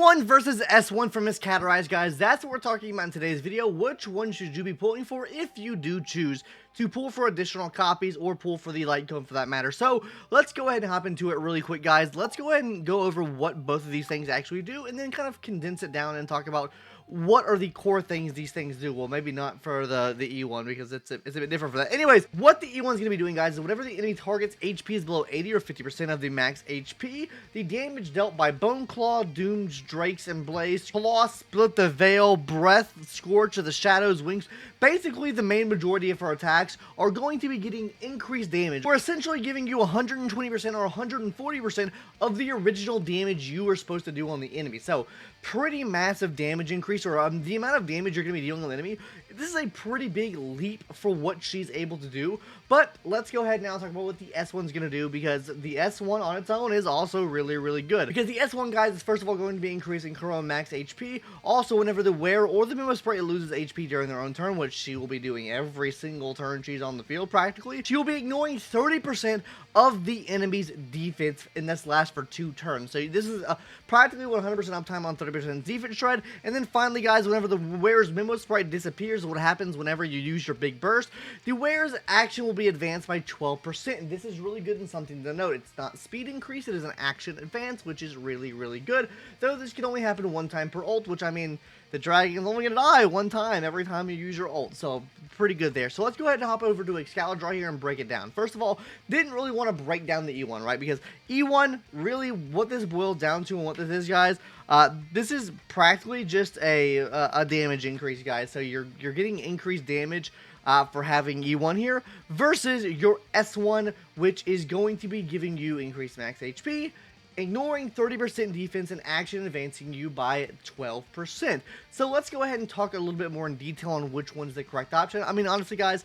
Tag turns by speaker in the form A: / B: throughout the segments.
A: E1 versus S1 from Miss Castorice, guys. That's what we're talking about in today's video. Which one should you be pulling for if you do choose to pull for additional copies or pull for the light cone for that matter? So let's go ahead and hop into it really quick, guys. Let's go ahead and go over what both of these things actually do and then kind of condense it down and talk about what are the core things these things do. Well, maybe not for the E1 because it's a bit different for that. Anyways, what the E1 is going to be doing, guys, is whenever the enemy target's HP is below 80 or 50% of the max HP, the damage dealt by Bone Claw, Dooms, Drakes, and Blaze, Claw, Split the Veil, Breath, Scorch of the Shadows, Wings, basically the main majority of our attacks are going to be getting increased damage. We're essentially giving you 120% or 140% of the original damage you were supposed to do on the enemy. So pretty massive damage increase, or the amount of damage you're going to be dealing on the enemy. This is a pretty big leap for what she's able to do. But let's go ahead now and talk about what the S1 is going to do, because the S1 on its own is also really good. Because the S1, guys, is first of all going to be increasing her own max HP. Also, whenever the wearer or the memo sprite loses HP during their own turn, which she will be doing every single turn she's on the field practically, she will be ignoring 30% of the enemy's defense, and this lasts for 2 turns. So this is practically 100% uptime on 30% defense shred. And then finally, guys, whenever the wearer's memo sprite disappears, what happens whenever you use your big burst, the wearer's action will be advanced by 12%. And this is really good and something to note. It's not speed increase, it is an action advance, which is really good. Though this can only happen 1 time per ult, which, I mean, the dragon's only going to die 1 time every time you use your ult, so pretty good there. So let's go ahead and hop over to Excalibur here and break it down. First of all, didn't really want to break down the E1, right? Because E1, really what this boils down to and what this is, guys, this is practically just a damage increase, guys. So you're getting increased damage for having E1 here versus your S1, which is going to be giving you increased max HP, ignoring 30% defense and action, advancing you by 12%. So let's go ahead and talk a little bit more in detail on which one's the correct option. I mean, honestly, guys,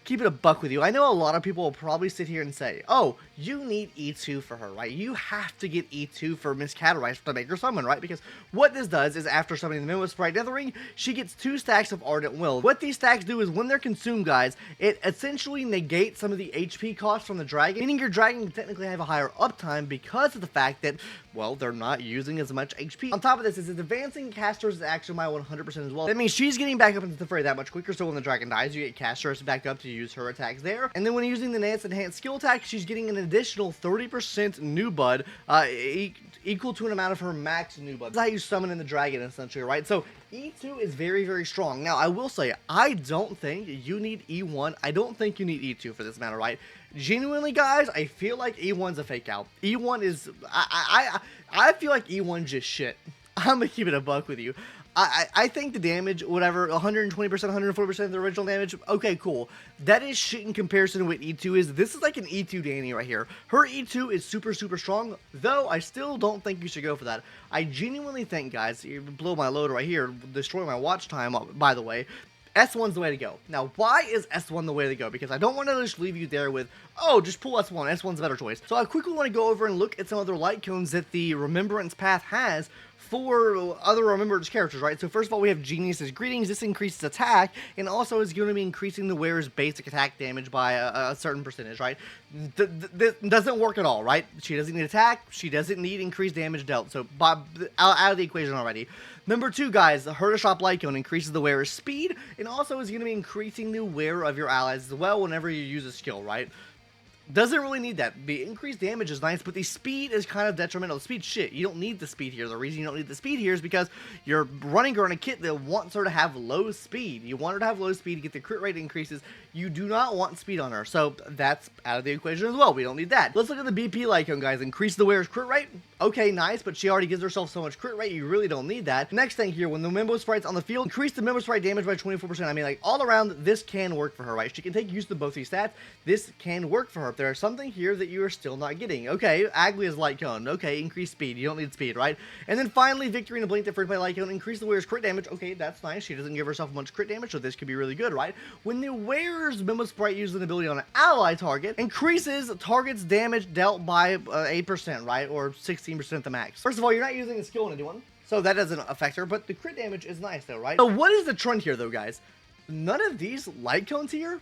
A: keep it a buck with you. I know a lot of people will probably sit here and say, oh, you need E2 for her, right? You have to get E2 for Miss Castorice to make her summon, right? Because what this does is after summoning the Memo Sprite Ring, she gets 2 stacks of Ardent Will. What these stacks do is when they're consumed, guys, it essentially negates some of the HP costs from the dragon, meaning your dragon can technically have a higher uptime because of the fact that, well, they're not using as much HP. On top of this, it's advancing Castorice's action by 100% as well. That means she's getting back up into the fray that much quicker, so when the dragon dies, you get Castorice back up to use her attacks there. And then when using the enhanced skill attack, she's getting an additional 30% new bud, equal to an amount of her max new bud. That's how you summon in the dragon, essentially, right? So E2 is very strong. Now, I will say, I don't think you need E1. I don't think you need E2 for this matter, right? Genuinely, guys, I feel like E1's a fake out. E1 is, I feel like E1's just shit. I'm gonna keep it a buck with you. I think the damage, whatever, 120%, 140% of the original damage, okay, cool. That is shit in comparison to what E2 is. This is like an E2 Danny right here. Her E2 is super strong, though I still don't think you should go for that. I genuinely think, guys, you blow my load right here, destroy my watch time, by the way, S1's the way to go. Now, why is S1 the way to go? Because I don't want to just leave you there with, oh, just pull S1. S1's a better choice. So I quickly want to go over and look at some other light cones that the Remembrance Path has for other Remembrance characters, right? So first of all, we have Genius's Greetings. This increases attack, and also is going to be increasing the wearer's basic attack damage by a certain percentage, right? This doesn't work at all, right? She doesn't need attack. She doesn't need increased damage dealt. So out of the equation already. Number 2, guys, the Herta Shop Light Cone increases the wearer's speed, and also is going to be increasing the wearer of your allies as well whenever you use a skill, right? Doesn't really need that. The increased damage is nice, but the speed is kind of detrimental. The speed, shit. You don't need the speed here. The reason you don't need the speed here is because you're running her in a kit that wants her to have low speed. You want her to have low speed to get the crit rate increases. You do not want speed on her, so that's out of the equation as well. We don't need that. Let's look at the BP light cone, guys. Increase the wearer's crit rate. Okay, nice, but she already gives herself so much crit rate, you really don't need that. Next thing here, when the Memo Sprite's on the field, increase the Memo Sprite damage by 24%. I mean, like, all around, this can work for her, right? She can take use of both these stats. This can work for her. If there's something here that you are still not getting. Okay, Aglia's light cone. Okay, increase speed. You don't need speed, right? And then finally, Victory in a Blink, the free play light cone, increase the wearer's crit damage. Okay, that's nice. She doesn't give herself much crit damage, so this could be really good, right? When the wearer's Memo Sprite uses an ability on an ally target, increases target's damage dealt by 8%, right? Or 16% at the max. First of all, you're not using a skill on anyone, so that doesn't affect her, but the crit damage is nice though, right? So what is the trend here though, guys? None of these light cones here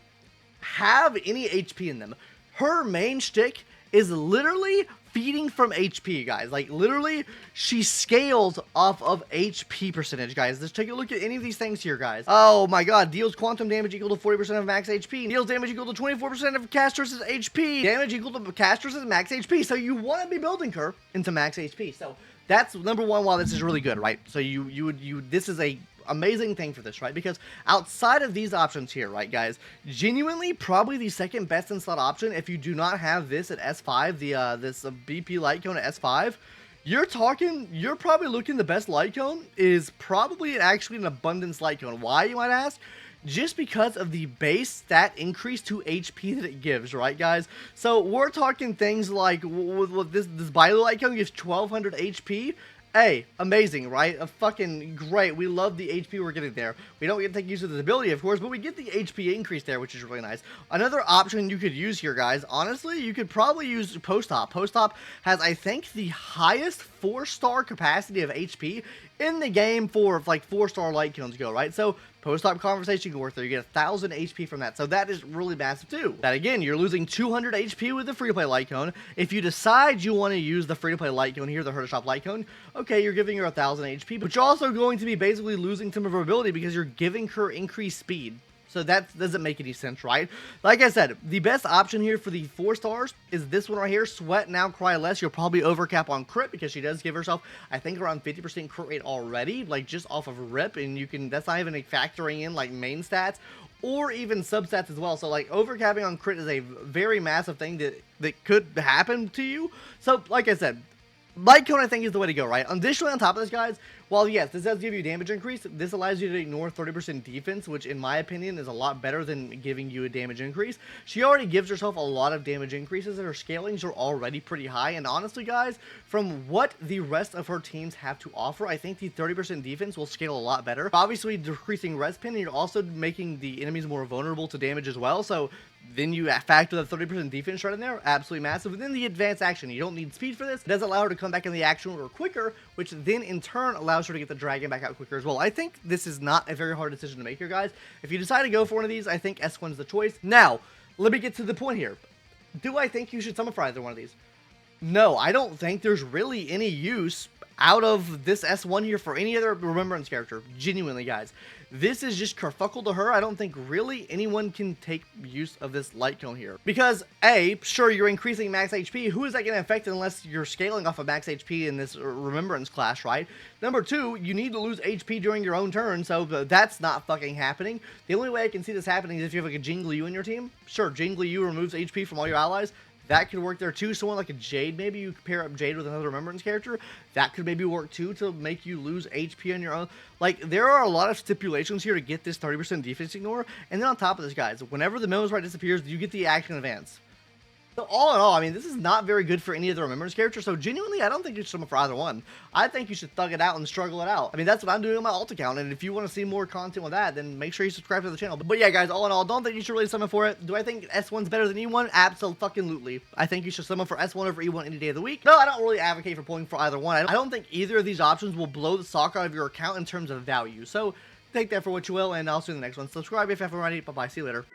A: have any HP in them. Her main shtick is literally feeding from HP, guys. Like, literally, she scales off of HP percentage, guys. Let's take a look at any of these things here, guys. Oh my god, deals quantum damage equal to 40% of max HP. Deals damage equal to 24% of Castorice's HP. Damage equal to Castorice's max HP. So you want to be building her into max HP. So that's number one why this is really good, right? So this is a amazing thing for this, right? Because outside of these options here, right, guys, genuinely probably the second best in slot option if you do not have this at S5, this BP light cone at S5, you're probably looking, the best light cone is probably actually an abundance light cone. Why, you might ask? Just because of the base stat increase to HP that it gives, right, guys? So we're talking things like with this Bio light cone gives 1200 HP. Hey, amazing, right? Fucking great. We love the HP we're getting there. We don't get to take use of this ability, of course, but we get the HP increase there, which is really nice. Another option you could use here, guys, honestly, you could probably use Post-Op. Post-Op has, I think, the highest 4-star capacity of HP in the game for, like, 4-star light cones go, right? So Post-Op Conversation can work there. You get 1000 HP from that. So that is really massive too. That again, you're losing 200 HP with the free-to-play light cone. If you decide you want to use the free-to-play light cone here, the Herder Shop light cone, okay, you're giving her 1000 HP, but you're also going to be basically losing some of her ability because you're giving her increased speed. So that doesn't make any sense, right? Like I said, the best option here for the 4 stars is this one right here, Sweat Now Cry Less. You'll probably overcap on crit because she does give herself, I think, around 50% crit rate already, like just off of rip, and you can, that's not even factoring in like main stats or even substats as well. So like overcapping on crit is a very massive thing that could happen to you. So like I said, light cone, I think, is the way to go, right? Additionally, on top of this, guys, while yes, this does give you damage increase, this allows you to ignore 30% defense, which in my opinion is a lot better than giving you a damage increase. She already gives herself a lot of damage increases, and her scalings are already pretty high. And honestly, guys, from what the rest of her teams have to offer, I think the 30% defense will scale a lot better. Obviously, decreasing res pin, and you're also making the enemies more vulnerable to damage as well. So then you factor the 30% defense right in there, absolutely massive. And then the advanced action, you don't need speed for this. It does allow her to come back in the action order quicker, which then in turn allows her to get the dragon back out quicker as well. I think this is not a very hard decision to make here, guys. If you decide to go for one of these, I think S1 is the choice. Now, let me get to the point here. Do I think you should summon for either one of these? No, I don't think there's really any use out of this S1 here for any other Remembrance character. Genuinely, guys. This is just kerfuckle to her. I don't think really anyone can take use of this light cone here. Because, A, sure, you're increasing max HP. Who is that going to affect unless you're scaling off of max HP in this Remembrance class, right? Number 2, you need to lose HP during your own turn, so that's not fucking happening. The only way I can see this happening is if you have like a Jingli Yu in your team. Sure, Jingli Yu removes HP from all your allies. That could work there too. Someone like a Jade, maybe you pair up Jade with another Remembrance character. That could maybe work too to make you lose HP on your own. Like, there are a lot of stipulations here to get this 30% defense ignore. And then on top of this, guys, whenever the Miller's Right disappears, you get the action advance. So all in all, I mean, this is not very good for any of the Remembrance characters, so genuinely, I don't think you should summon for either one. I think you should thug it out and struggle it out. I mean, that's what I'm doing on my alt account, and if you want to see more content with that, then make sure you subscribe to the channel. But yeah, guys, all in all, don't think you should really summon for it. Do I think S1's better than E1? Absolutely. I think you should summon for S1 over E1 any day of the week. No, I don't really advocate for pulling for either one. I don't think either of these options will blow the sock out of your account in terms of value. So take that for what you will, and I'll see you in the next one. Subscribe if you haven't already. Bye-bye. See you later.